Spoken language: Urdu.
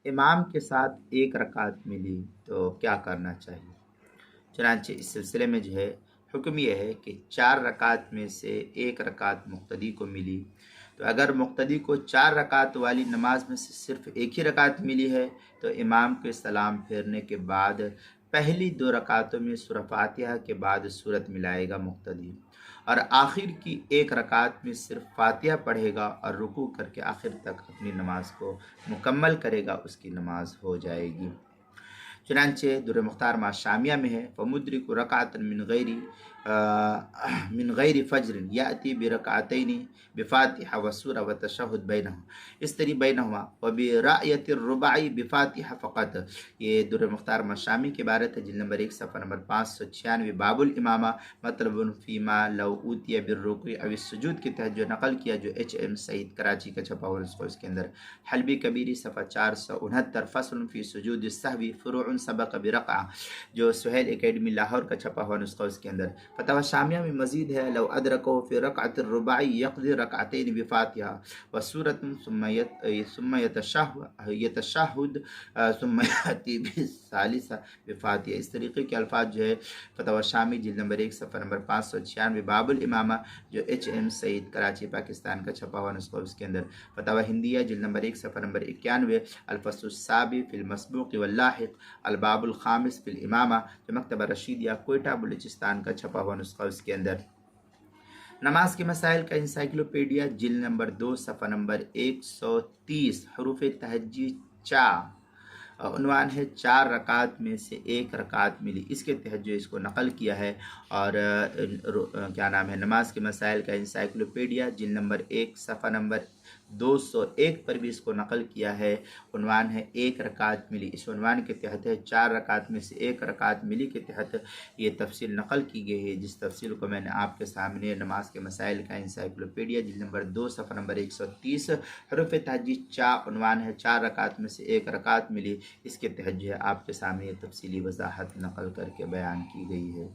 امام کے ساتھ ایک رکعت ملی تو کیا کرنا چاہیے؟ چنانچہ اس سلسلے میں جو ہے حکم یہ ہے کہ 4 رکعت میں سے ایک رکعت مقتدی کو ملی، تو اگر مقتدی کو 4 رکعت والی نماز میں سے صرف ایک ہی رکعت ملی ہے تو امام کے سلام پھیرنے کے بعد پہلی 2 رکعتوں میں سورہ فاتحہ کے بعد سورت ملائے گا مقتدی، اور آخر کی ایک رکعت میں صرف فاتحہ پڑھے گا اور رکوع کر کے آخر تک اپنی نماز کو مکمل کرے گا، اس کی نماز ہو جائے گی۔ چنانچہ در مختار ما شامیہ میں ہے فمدرک رکعتا من غیر فجر یاتی برکعتین بفاتحہ وسورہ وتشہد بینہما استری بینہما وبرأیت الرباعی بفاتحہ فقط۔ یہ در مختار ما شامی کی عبارت ہے، جلد نمبر 1 صفحہ نمبر 596، باب الامامہ مطلب فیما لو اوتی بالرکوع او السجود کے تحت جو نقل کیا، جو ایچ ایم سعید کراچی کا چھپا ہوا نسخہ، اس کے اندر حلبی کبیری صفحہ 469 فصل فی سجود السہو فروع سبق برقعہ، جو سہیل اکیڈمی لاہور کا چھپا ہوا نسخہ، اس کے اندر فتاوی شامیہ میں مزید ہے لو ادرکہ فی رکعۃ الرباعی یقضی رکعتین بفاتحہ وسورۃ ثم یتشہد ثم یأتی بالثالثہ بفاتحہ۔ اس طریقے کے الفاظ جو ہے فتاوی شامی جلد نمبر 1 صفحہ نمبر 596، باب الامامہ، جو ایچ ایم سعید کراچی پاکستان کا چھپا ہوا نسخہ، اس کے اندر فتاوی ہندیہ جلد نمبر 1 صفحہ نمبر 91، الفصل السابع فی المسبوق واللاحق، الباب الخامس فی الامامہ، جو مکتبہ رشیدیہ کوئٹہ بلوچستان کا چھپا ہوا نسخہ، اس کے اندر نماز کے مسائل کا انسائکلوپیڈیا جلد نمبر 2 صفحہ نمبر 130، حروف تہجی چا، عنوان ہے 4 رکعت میں سے ایک رکعت ملی، اس کے تحت جو اس کو نقل کیا ہے، اور کیا نام ہے، نماز کے مسائل کا انسائکلوپیڈیا جلد نمبر 1 صفحہ نمبر 201 پر بھی اس کو نقل کیا ہے، عنوان ہے 1 رکعت ملی، اس عنوان کے تحت ہے 4 رکعت میں سے 1 رکعت ملی کے تحت یہ تفصیل نقل کی گئی ہے، جس تفصیل کو میں نے آپ کے سامنے نماز کے مسائل کا انسائکلوپیڈیا جلد نمبر 2 صفحہ نمبر 130، حروف تہجی چا، عنوان ہے 4 رکعت میں سے 1 رکعت ملی، اس کے تحت جو ہے آپ کے سامنے یہ تفصیلی وضاحت نقل کر کے بیان کی گئی ہے۔